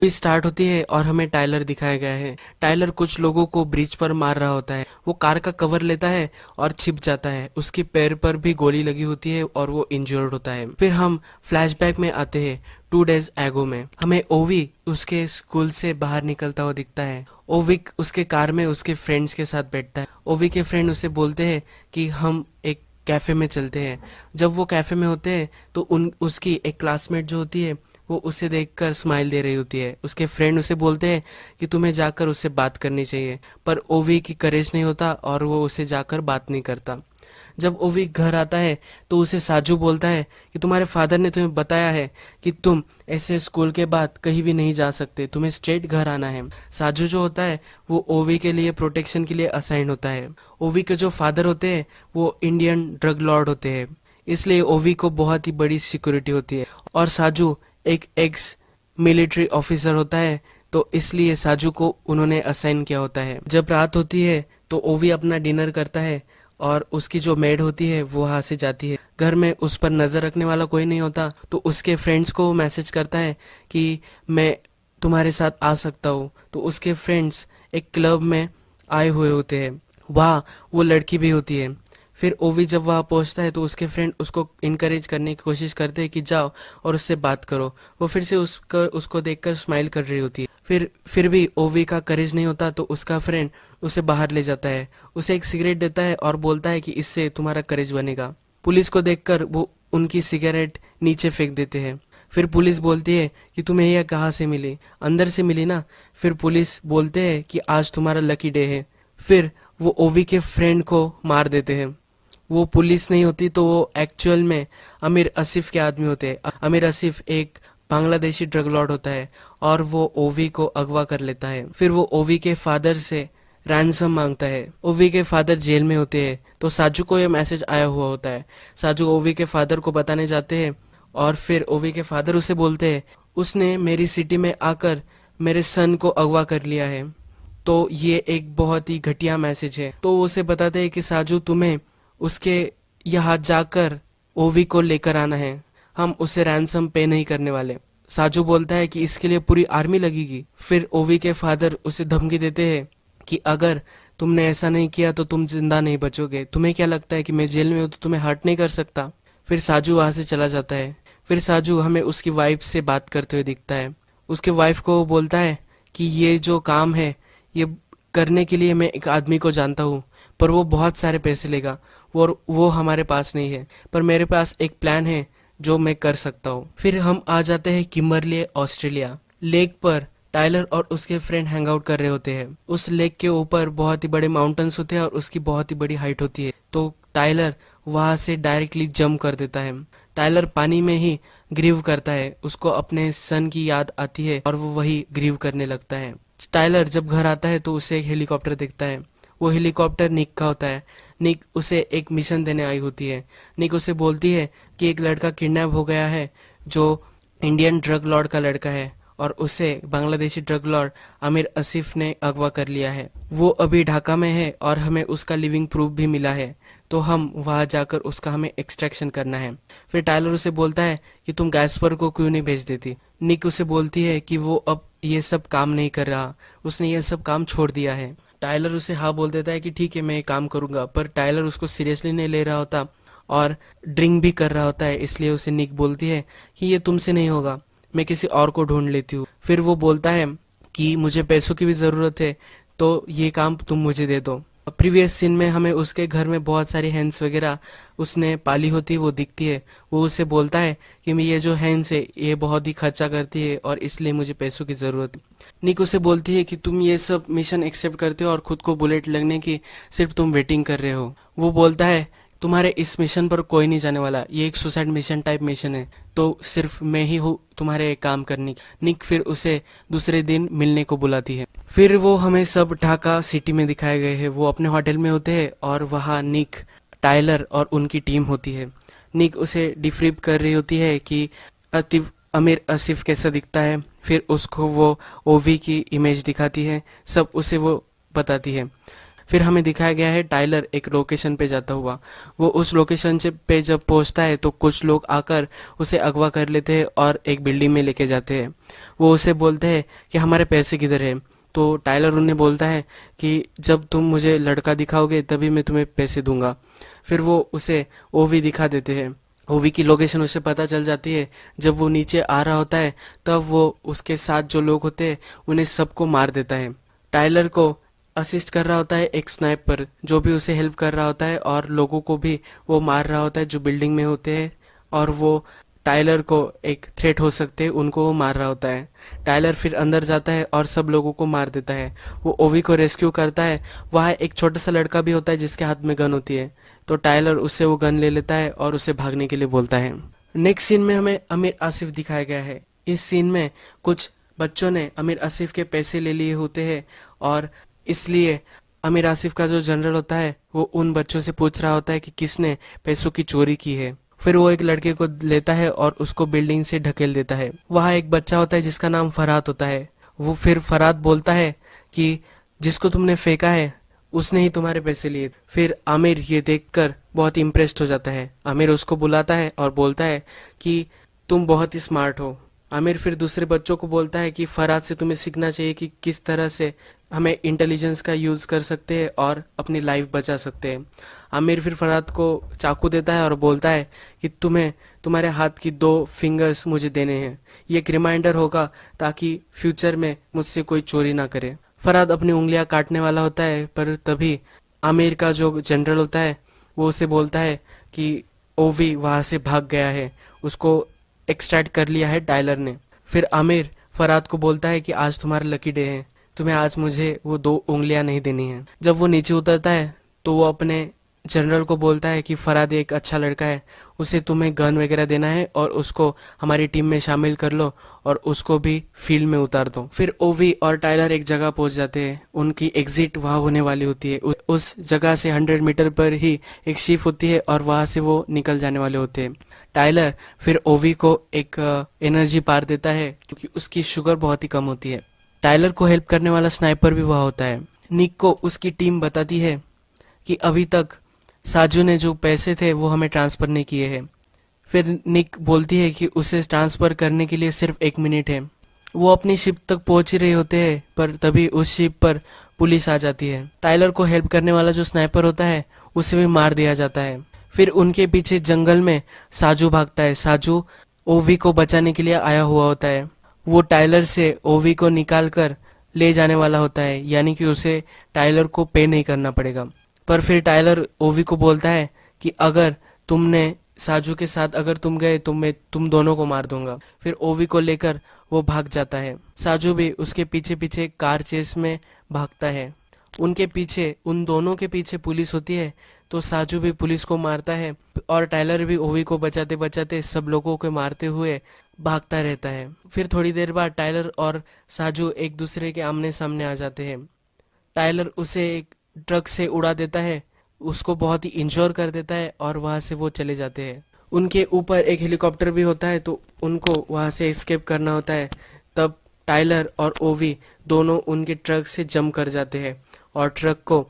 भी स्टार्ट होती है और हमें टाइलर दिखाया गया है। टाइलर कुछ लोगों को ब्रिज पर मार रहा होता है। वो कार का कवर लेता है और छिप जाता है। उसके पैर पर भी गोली लगी होती है और वो इंजर्ड होता है। फिर हम फ्लैशबैक में आते हैं 2 days एगो में। हमें ओवी उसके स्कूल से बाहर निकलता हुआ दिखता है। ओवी उसके कार में उसके फ्रेंड्स के साथ बैठता है। ओवी के फ्रेंड उसे बोलते हैं कि हम एक कैफे में चलते हैं। जब वो कैफे में होते हैं तो उसकी एक क्लासमेट जो होती है वो उसे देखकर स्माइल दे रही होती है। उसके फ्रेंड उसे बोलते हैं कि तुम्हें जाकर उससे बात करनी चाहिए, पर ओवी की करेज नहीं होता और वो उसे जाकर बात नहीं करता। जब ओवी घर आता है तो उसे साजू बोलता है कि तुम्हारे फादर ने तुम्हें बताया है कि तुम ऐसे स्कूल के बाद कहीं भी नहीं जा सकते, तुम्हें स्ट्रेट घर आना है। साजू जो होता है वो ओवी के लिए प्रोटेक्शन के लिए असाइन होता है। ओवी के जो फादर होते हैं वो इंडियन ड्रग लॉर्ड होते हैं, इसलिए ओवी को बहुत ही बड़ी सिक्योरिटी होती है। और साजू एक एक्स मिलिट्री ऑफिसर होता है, तो इसलिए साजू को उन्होंने असाइन किया होता है। जब रात होती है तो ओवी अपना डिनर करता है और उसकी जो मेड होती है वो वहां से जाती है। घर में उस पर नजर रखने वाला कोई नहीं होता, तो उसके फ्रेंड्स को मैसेज करता है कि मैं तुम्हारे साथ आ सकता हूँ। तो उसके फ्रेंड्स एक क्लब में आए हुए होते हैं, वहाँ वो लड़की भी होती है। फिर ओवी जब वहाँ पहुँचता है तो उसके फ्रेंड उसको इनकरेज करने की कोशिश करते हैं कि जाओ और उससे बात करो। वो फिर से उसको देखकर स्माइल कर रही होती है। फिर भी ओवी का करेज नहीं होता, तो उसका फ्रेंड उसे बाहर ले जाता है, उसे एक सिगरेट देता है और बोलता है कि इससे तुम्हारा करेज बनेगा। पुलिस को देखकर वो उनकी सिगरेट नीचे फेंक देते हैं। फिर पुलिस बोलती है कि तुम्हें यह कहाँ से मिली? अंदर से मिली ना। फिर पुलिस बोलते हैं कि आज तुम्हारा लकी डे है। फिर वो ओवी के फ्रेंड को मार देते हैं। वो पुलिस नहीं होती, तो वो एक्चुअल में अमीर आसिफ के आदमी होते हैं। अमीर आसिफ एक बांग्लादेशी ड्रग लॉर्ड होता है और वो ओवी को अगवा कर लेता है। फिर वो ओवी के फादर से रैंसम मांगता है। ओवी के फादर जेल में होते हैं, तो साजू को ये मैसेज आया हुआ होता है। साजू ओवी के फादर को बताने जाते हैं और फिर ओवी के फादर उसे बोलते हैं उसने मेरी सिटी में आकर मेरे सन को अगवा कर लिया है। तो ये एक बहुत ही घटिया मैसेज है। तो वो उसे बताते हैं कि साजू तुम्हें उसके यहाँ जाकर ओवी को लेकर आना है, हम उसे रैंसम पे नहीं करने वाले। साजू बोलता है कि इसके लिए पूरी आर्मी लगेगी। फिर ओवी के फादर उसे धमकी देते हैं कि अगर तुमने ऐसा नहीं किया तो तुम जिंदा नहीं बचोगे। तुम्हें क्या लगता है कि मैं जेल में हूँ तो तुम्हें हर्ट नहीं कर सकता? फिर साजू वहां से चला जाता है। फिर साजू हमें उसकी वाइफ से बात करते हुए दिखता है। उसके वाइफ को वो बोलता है कि ये जो काम है ये करने के लिए मैं एक आदमी को जानता हूँ, पर वो बहुत सारे पैसे लेगा और वो हमारे पास नहीं है, पर मेरे पास एक प्लान है जो मैं कर सकता हूँ। फिर हम आ जाते हैं किम्बरले ऑस्ट्रेलिया। लेक पर टाइलर और उसके फ्रेंड हैंग आउट कर रहे होते हैं। उस लेक के ऊपर बहुत ही बड़े माउंटेन्स होते हैं और उसकी बहुत ही बड़ी हाइट होती है, तो टाइलर वहां से डायरेक्टली जंप कर देता है। टाइलर पानी में ही ग्रीव करता है, उसको अपने सन की याद आती है और वो वही ग्रीव करने लगता है। टाइलर जब घर आता है तो उसे एक हेलीकॉप्टर दिखता है। वो हेलीकॉप्टर निक का होता है। निक उसे एक मिशन देने आई होती है। निक उसे बोलती है कि एक लड़का किडनैप हो गया है जो इंडियन ड्रग लॉर्ड का लड़का है और उसे बांग्लादेशी ड्रग लॉर्ड आमिर आसिफ ने अगवा कर लिया है। वो अभी ढाका में है और हमें उसका लिविंग प्रूफ भी मिला है, तो हम वहां जाकर उसका हमें एक्सट्रैक्शन करना है। फिर टाइलर उसे बोलता है कि तुम गैस्पर को क्यों नहीं भेज देती? निक उसे बोलती है कि वो अब ये सब काम नहीं कर रहा, उसने ये सब काम छोड़ दिया है। टाइलर उसे हाँ बोल देता है कि ठीक है मैं ये काम करूंगा, पर टाइलर उसको सीरियसली नहीं ले रहा होता और ड्रिंक भी कर रहा होता है। इसलिए उसे निक बोलती है कि ये तुमसे नहीं होगा, मैं किसी और को ढूंढ लेती हूँ। फिर वो बोलता है कि मुझे पैसों की भी ज़रूरत है, तो ये काम तुम मुझे दे दो। प्रीवियस सीन में हमें उसके घर में बहुत सारी हैंस वगैरह उसने पाली होती है वो दिखती है। वो उसे बोलता है कि ये जो हैंस है ये बहुत ही खर्चा करती है और इसलिए मुझे पैसों की ज़रूरत है। निक उसे बोलती है कि तुम ये सब मिशन एक्सेप्ट करते हो और खुद को बुलेट लगने की सिर्फ तुम वेटिंग कर रहे हो। वो बोलता है तुम्हारे इस मिशन पर कोई नहीं जाने वाला, ये एक सुसाइड मिशन टाइप मिशन है, तो सिर्फ मैं ही हूँ तुम्हारे काम करने की। निक फिर उसे दूसरे दिन मिलने को बुलाती है। फिर वो हमें सब ढाका सिटी में दिखाए गए हैं। वो अपने होटल में होते हैं और वहाँ निक, टाइलर और उनकी टीम होती है। निक उसे डिफ्रीब कर रही होती है कि अतिफ अमीर आसिफ कैसा दिखता है। फिर उसको वो ओवी की इमेज दिखाती है, सब उसे वो बताती है। फिर हमें दिखाया गया है टाइलर एक लोकेशन पे जाता हुआ। वो उस लोकेशन से पे जब पहुंचता है तो कुछ लोग आकर उसे अगवा कर लेते हैं और एक बिल्डिंग में लेके जाते हैं। वो उसे बोलते हैं कि हमारे पैसे किधर है। तो टाइलर उन्हें बोलता है कि जब तुम मुझे लड़का दिखाओगे तभी मैं तुम्हें पैसे दूंगा। फिर वो उसे ओवी दिखा देते हैं। ओवी की लोकेशन उसे पता चल जाती है। जब वो नीचे आ रहा होता है तब वो उसके साथ जो लोग होते हैं उन्हें सबको मार देता है। टाइलर को असिस्ट कर रहा होता है एक स्नाइपर जो भी उसे हेल्प कर रहा होता है, और लोगों को भी वो मार रहा होता है जो बिल्डिंग में होते हैं, और वो टाइलर को एक थ्रेट हो सकते हैं उनको वो मार रहा होता है। टाइलर फिर अंदर जाता है और सब लोगों को मार देता है। वो ओवी को रेस्क्यू करता है। वहाँ एक छोटा सा लड़का भी होता है जिसके हाथ में गन होती है। तो टाइलर उससे वो गन ले लेता है और उसे भागने के लिए बोलता है। नेक्स्ट सीन में हमें अमीर आसिफ दिखाया गया है। इस सीन में कुछ बच्चों ने अमीर आसिफ के पैसे ले लिए होते हैं, और इसलिए अमीर आसिफ का जो जनरल होता है वो उन बच्चों से पूछ रहा होता है कि किसने पैसों की चोरी की है। फिर वो एक लड़के को लेता है और उसको बिल्डिंग से ढकेल देता है। वहाँ एक बच्चा होता है जिसका नाम फरहाद होता है। वो फिर फरहाद बोलता है कि जिसको तुमने फेंका है उसने ही तुम्हारे पैसे लिए। फिर आमिर ये देखकर बहुत इम्प्रेस्ड हो जाता है। आमिर उसको बुलाता है और बोलता है कि तुम बहुत ही स्मार्ट हो। आमिर फिर दूसरे बच्चों को बोलता है कि फरहाद से तुम्हें सीखना चाहिए कि किस तरह से हमें इंटेलिजेंस का यूज़ कर सकते हैं और अपनी लाइफ बचा सकते हैं। आमिर फिर फरहाद को चाकू देता है और बोलता है कि तुम्हें तुम्हारे हाथ की 2 फिंगर्स मुझे देने हैं। ये एक रिमाइंडर होगा ताकि फ्यूचर में मुझसे कोई चोरी ना करे। फरहाद अपनी उंगलियां काटने वाला होता है, पर तभी आमिर का जो जनरल होता है वो उसे बोलता है कि ओवी वहां से भाग गया है, उसको एक्सट्रैक्ट कर लिया है टाइलर ने। फिर आमिर फरहाद को बोलता है कि आज तुम्हारा लकी डे है, तुम्हें आज मुझे वो 2 उंगलियां नहीं देनी है। जब वो नीचे उतरता है तो वो अपने जनरल को बोलता है कि फरहाद एक अच्छा लड़का है, उसे तुम्हें गन वगैरह देना है और उसको हमारी टीम में शामिल कर लो और उसको भी फील्ड में उतार दो। फिर ओवी और टाइलर एक जगह पहुंच जाते हैं। उनकी एग्जिट वहां होने वाली होती है। उस जगह से 100 मीटर पर ही एक शिप होती है और वहां से वो निकल जाने वाले होते हैं। टाइलर फिर ओवी को एक एनर्जी बार देता है क्योंकि उसकी शुगर बहुत ही कम होती है। टाइलर को हेल्प करने वाला स्नाइपर भी वहां होता है। निक को उसकी टीम बताती है कि अभी तक साजू ने जो पैसे थे वो हमें ट्रांसफर नहीं किए हैं। फिर निक बोलती है कि उसे ट्रांसफर करने के लिए सिर्फ 1 मिनट है। वो अपनी शिप तक पहुंच ही रहे होते हैं, पर तभी उस शिप पर पुलिस आ जाती है। टाइलर को हेल्प करने वाला जो स्नाइपर होता है उसे भी मार दिया जाता है। फिर उनके पीछे जंगल में साजू भागता है। साजू ओवी को बचाने के लिए आया हुआ होता है। वो टाइलर से ओवी को निकाल कर ले जाने वाला होता है, यानी कि उसे टाइलर को पे नहीं करना पड़ेगा। पर फिर टाइलर ओवी को बोलता है कि अगर तुमने साजू के साथ अगर तुम गए तो मैं तुम दोनों को मार दूंगा। फिर ओवी को लेकर वो भाग जाता है। साजू भी उसके पीछे पीछे कार चेस में भागता है। उनके पीछे उन दोनों के पीछे पुलिस होती है, तो साजू भी पुलिस को मारता है और टाइलर भी ओवी को बचाते बचाते सब लोगों को मारते हुए भागता रहता है। फिर थोड़ी देर बाद टाइलर और साजू एक दूसरे के आमने सामने आ जाते हैं। टाइलर उसे एक ट्रक से उड़ा देता है, उसको बहुत ही इंश्योर कर देता है और वहां से वो चले जाते हैं। उनके ऊपर एक हेलीकॉप्टर भी होता है, तो उनको वहां से एस्केप करना होता है। तब टाइलर और ओवी दोनों उनके ट्रक से जंप कर जाते हैं और ट्रक को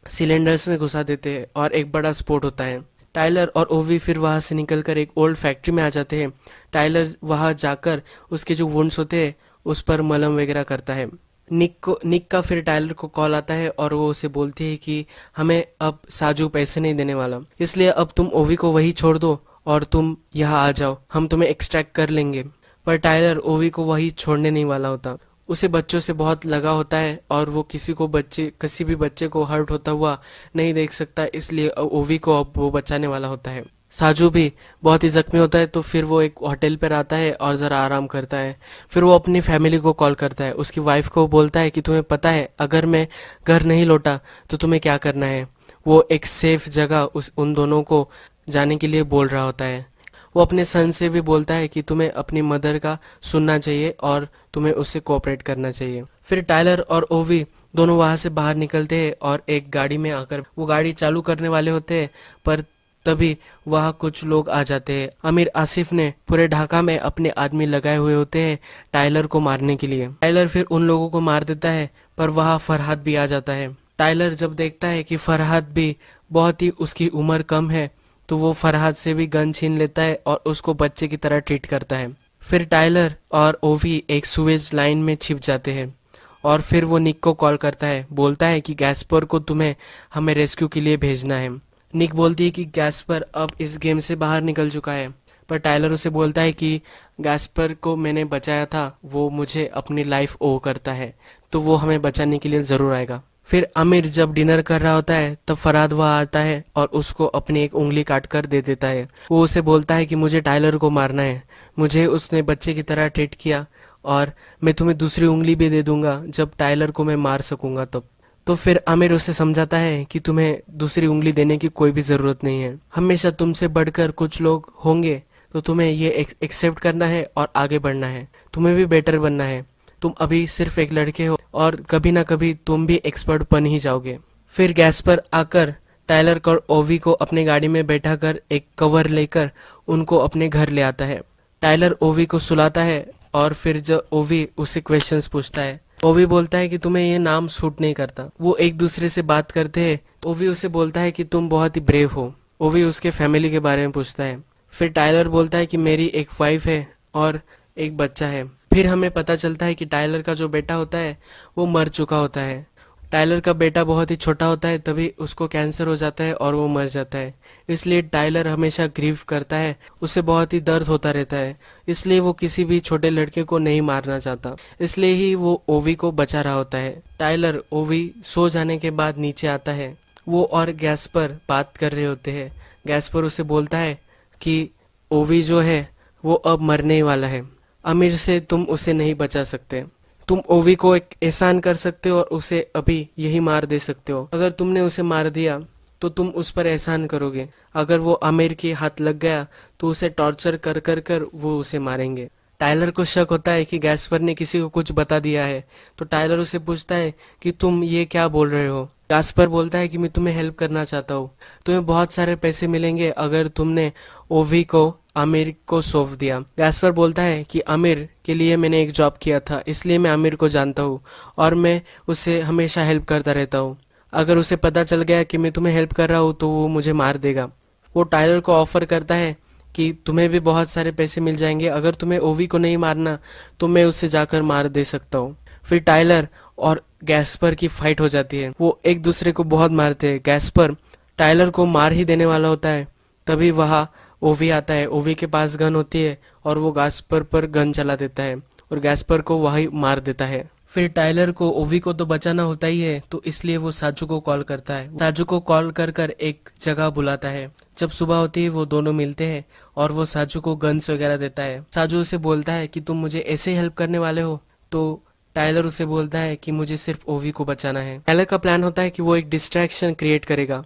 सिलेंडर्स में घुसा देते हैं और एक बड़ा स्फोट होता है। टाइलर और ओवी फिर वहां से निकलकर एक ओल्ड फैक्ट्री में आ जाते हैं। टाइलर वहां जाकर उसके जो वुंड्स होते हैं उस पर मलहम वगैरह करता है। निक का फिर टाइलर को कॉल आता है और वो उसे बोलती है कि हमें अब साजू पैसे नहीं देने वाला, इसलिए अब तुम ओवी को वही छोड़ दो और तुम यहाँ आ जाओ, हम तुम्हें एक्सट्रैक्ट कर लेंगे। पर टाइलर ओवी को वही छोड़ने नहीं वाला होता। उसे बच्चों से बहुत लगा होता है और वो किसी भी बच्चे को हर्ट होता हुआ नहीं देख सकता, इसलिए ओवी को अब वो बचाने वाला होता है। साजू भी बहुत ही जख्मी होता है, तो फिर वो एक होटल पर आता है और ज़रा आराम करता है। फिर वो अपनी फैमिली को कॉल करता है। उसकी वाइफ को बोलता है कि तुम्हें पता है अगर मैं घर नहीं लौटा तो तुम्हें क्या करना है। वो एक सेफ जगह उन दोनों को जाने के लिए बोल रहा होता है। वो अपने सन से भी बोलता है कि तुम्हें अपनी मदर का सुनना चाहिए और तुम्हें उससे कोऑपरेट करना चाहिए। फिर टाइलर और ओवी दोनों वहां से बाहर निकलते हैं और एक गाड़ी में आकर वो गाड़ी चालू करने वाले होते हैं, पर तभी वहाँ कुछ लोग आ जाते हैं। अमीर आसिफ ने पूरे ढाका में अपने आदमी लगाए हुए होते हैं टाइलर को मारने के लिए। टाइलर फिर उन लोगों को मार देता है, पर वहाँ फरहाद भी आ जाता है। टाइलर जब देखता है कि फरहाद भी बहुत ही उसकी उम्र कम है, तो वो फरहाद से भी गन छीन लेता है और उसको बच्चे की तरह ट्रीट करता है। फिर टाइलर और ओवी एक सुएज लाइन में छिप जाते हैं और फिर वो निक को कॉल करता है, बोलता है कि गैस्पर को तुम्हें हमें रेस्क्यू के लिए भेजना है। निक बोलती है कि गैस्पर अब इस गेम से बाहर निकल चुका है, पर टाइलर उसे बोलता है कि गैस्पर को मैंने बचाया था, वो मुझे अपनी लाइफ ओ करता है, तो वो हमें बचाने के लिए ज़रूर आएगा। फिर आमिर जब डिनर कर रहा होता है तब फरहाद वहाँ आता है और उसको अपनी एक उंगली काट कर दे देता है। वो उसे बोलता है कि मुझे टाइलर को मारना है, मुझे उसने बच्चे की तरह ट्रीट किया और मैं तुम्हें दूसरी उंगली भी दे दूंगा जब टाइलर को मैं मार सकूंगा तब। तो फिर आमिर उसे समझाता है कि तुम्हें दूसरी उंगली देने की कोई भी ज़रूरत नहीं है, हमेशा तुमसे बढ़कर कुछ लोग होंगे, तो तुम्हें ये एक्सेप्ट करना है और आगे बढ़ना है, तुम्हें भी बेटर बनना है। तुम अभी सिर्फ एक लड़के हो और कभी ना कभी तुम भी एक्सपर्ट बन ही जाओगे। फिर गैस पर आकर टाइलर और ओवी को अपने गाड़ी में बैठा कर एक कवर लेकर उनको अपने घर ले आता है। टाइलर ओवी को सुलाता है और फिर जब ओवी उससे क्वेश्चंस पूछता है, ओवी बोलता है कि तुम्हें ये नाम सूट नहीं करता। वो एक दूसरे से बात करते हैं। ओवी उसे बोलता है कि तुम बहुत ही ब्रेव हो। ओवी उसके फैमिली के बारे में पूछता है। फिर टाइलर बोलता है कि मेरी एक वाइफ है और एक बच्चा है। फिर हमें पता चलता है कि टाइलर का जो बेटा होता है वो मर चुका होता है। टाइलर का बेटा बहुत ही छोटा होता है, तभी उसको कैंसर हो जाता है और वो मर जाता है। इसलिए टाइलर हमेशा ग्रीव करता है, उसे बहुत ही दर्द होता रहता है, इसलिए वो किसी भी छोटे लड़के को नहीं मारना चाहता, इसलिए ही वो ओवी को बचा रहा होता है। टाइलर ओवी सो जाने के बाद नीचे आता है। वो और गैस पर बात कर रहे होते हैं। गैस पर उसे बोलता है कि ओवी जो है वो अब मरने ही वाला है, अमीर से तुम उसे नहीं बचा सकते। तुम ओवी को एक एहसान कर सकते हो और उसे अभी यही मार दे सकते हो। अगर तुमने उसे मार दिया तो तुम उस पर एहसान करोगे। अगर वो आमिर के हाथ लग गया तो उसे टॉर्चर कर कर कर वो उसे मारेंगे। टाइलर को शक होता है कि गैस्पर ने किसी को कुछ बता दिया है, तो टाइलर उसे पूछता है कि तुम ये क्या बोल रहे हो। गैस्पर बोलता है कि मैं तुम्हें हेल्प करना चाहता हूँ, तुम्हें बहुत सारे पैसे मिलेंगे अगर तुमने ओवी को आमिर को सौंप दिया। गैस्पर बोलता है कि आमिर के लिए मैंने एक जॉब किया था, इसलिए मैं आमिर को जानता हूँ और मैं उसे हमेशा हेल्प करता रहता हूँ। अगर उसे पता चल गया कि मैं तुम्हें हेल्प कर रहा हूँ तो वो मुझे मार देगा। वो टाइलर को ऑफर करता है कि तुम्हें भी बहुत सारे पैसे मिल जाएंगे, अगर तुम्हें ओवी को नहीं मारना तो मैं उससे जाकर मार दे सकता हूँ। फिर टाइलर और गैस्पर की फाइट हो जाती है। वो एक दूसरे को बहुत मारते हैं। गैस्पर टाइलर को मार ही देने वाला होता है, तभी वहाँ ओवी आता है। ओवी के पास गन होती है और वो गैस्पर पर गन चला देता है और गैस्पर को वही मार देता है। फिर टाइलर को ओवी को तो बचाना होता ही है, तो इसलिए वो साजू को कॉल करता है। साजू को कॉल कर कर एक जगह बुलाता है। जब सुबह होती है वो दोनों मिलते हैं और वो साजू को गन्स वगैरह देता है। साजू उसे बोलता है कि तुम मुझे ऐसे हेल्प करने वाले हो, तो टाइलर उसे बोलता है कि मुझे सिर्फ ओवी को बचाना है। टाइलर का प्लान होता है कि वो एक डिस्ट्रैक्शन क्रिएट करेगा।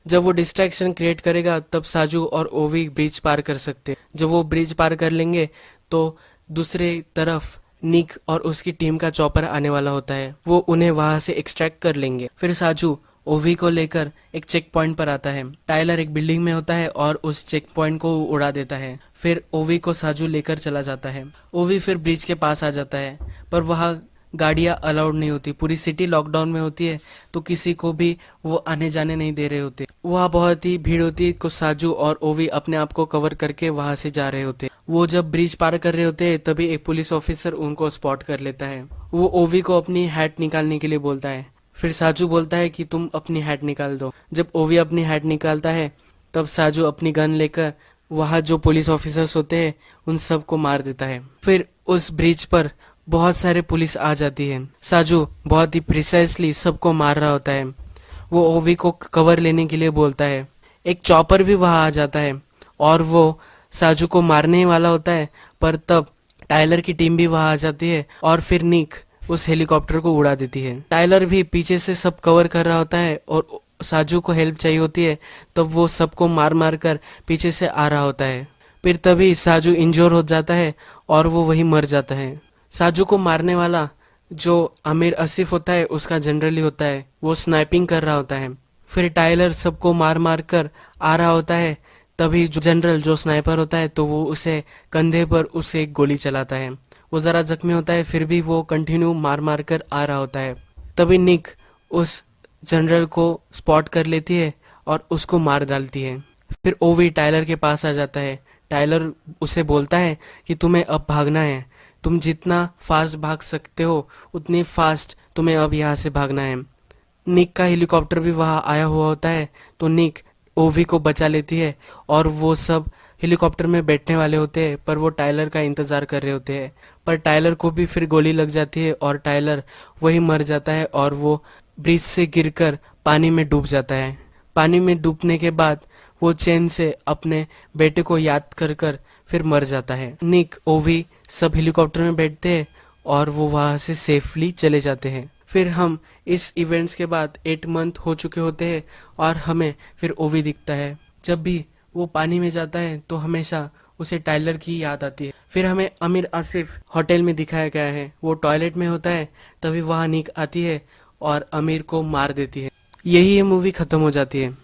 जब वो डिस्ट्रैक्शन क्रिएट करेगा तब साजू और ओवी ब्रिज पार कर सकते हैं। जब वो ब्रिज पार कर लेंगे तो दूसरे तरफ निक और उसकी टीम का चॉपर आने वाला होता है। वो उन्हें वहां से एक्सट्रैक्ट कर लेंगे। फिर साजू ओवी को लेकर एक चेक पॉइंट पर आता है। टाइलर एक बिल्डिंग में होता है और उस चेक पॉइंट को उड़ा देता है। फिर ओवी को साजू लेकर चला जाता है। ओवी फिर ब्रिज के पास आ जाता है, पर वहाँ गाड़ियां अलाउड नहीं होती, पूरी सिटी लॉकडाउन में होती है, तो किसी को भी वो आने जाने नहीं दे रहे होते। वहाँ बहुत ही भीड़ होती है, तो साजू और ओवी अपने आप को कवर करके वहां से जा रहे होते। वो जब ब्रिज पार कर रहे होते हैं तभी एक पुलिस ऑफिसर उनको स्पॉट कर लेता है। वो ओवी को अपनी हैट निकालने के लिए बोलता है। फिर साजू बोलता है कि तुम अपनी हैट निकाल दो। जब ओवी अपनी हैट निकालता है तब साजू अपनी गन लेकर वहाँ जो पुलिस ऑफिसर्स होते हैं उन सबको मार देता है। फिर उस ब्रिज पर बहुत सारे पुलिस आ जाती है। साजू बहुत ही प्रिसाइसली सबको मार रहा होता है। वो ओवी को कवर लेने के लिए बोलता है। एक चॉपर भी वहां आ जाता है और वो साजू को मारने ही वाला होता है, पर तब टाइलर की टीम भी वहां आ जाती है और फिर निक उस हेलीकॉप्टर को उड़ा देती है। टाइलर भी पीछे से सब कवर कर रहा होता है और साजू को हेल्प चाहिए होती है, तब वो सबको मार मार कर पीछे से आ रहा होता है। फिर तभी साजू इंजोर हो जाता है और वो वही मर जाता है। साजू को मारने वाला जो आमिर आसिफ होता है उसका जनरली होता है, वो स्नाइपिंग कर रहा होता है। फिर टाइलर सबको मार मार कर आ रहा होता है, तभी जो जनरल जो स्नाइपर होता है तो वो उसे कंधे पर उसे एक गोली चलाता है। वो जरा जख्मी होता है, फिर भी वो कंटिन्यू मार मार कर आ रहा होता है। तभी निक उस जनरल को स्पॉट कर लेती है और उसको मार डालती है। फिर ओवी टाइलर के पास आ जाता है। टाइलर उसे बोलता है कि तुम्हें अब भागना है, तुम जितना फास्ट भाग सकते हो उतनी फास्ट तुम्हें अब यहाँ से भागना है। निक का हेलीकॉप्टर भी वहाँ आया हुआ होता है, तो निक ओवी को बचा लेती है और वो सब हेलीकॉप्टर में बैठने वाले होते हैं, पर वो टाइलर का इंतजार कर रहे होते हैं। पर टाइलर को भी फिर गोली लग जाती है और टाइलर वही मर जाता है और वो ब्रिज से गिरकर पानी में डूब जाता है। पानी में डूबने के बाद वो चैन से अपने बेटे को याद कर कर फिर मर जाता है। निक ओवी सब हेलीकॉप्टर में बैठते हैं और वो वहां से सेफली चले जाते हैं। फिर हम इस इवेंट्स के बाद 8 मंथ हो चुके होते हैं और हमें फिर ओवी दिखता है। जब भी वो पानी में जाता है तो हमेशा उसे टाइलर की याद आती है। फिर हमें अमीर आसिफ होटल में दिखाया गया है, वो टॉयलेट में होता है, तभी वहां निक आती है और अमीर को मार देती है। यही ये मूवी खत्म हो जाती है।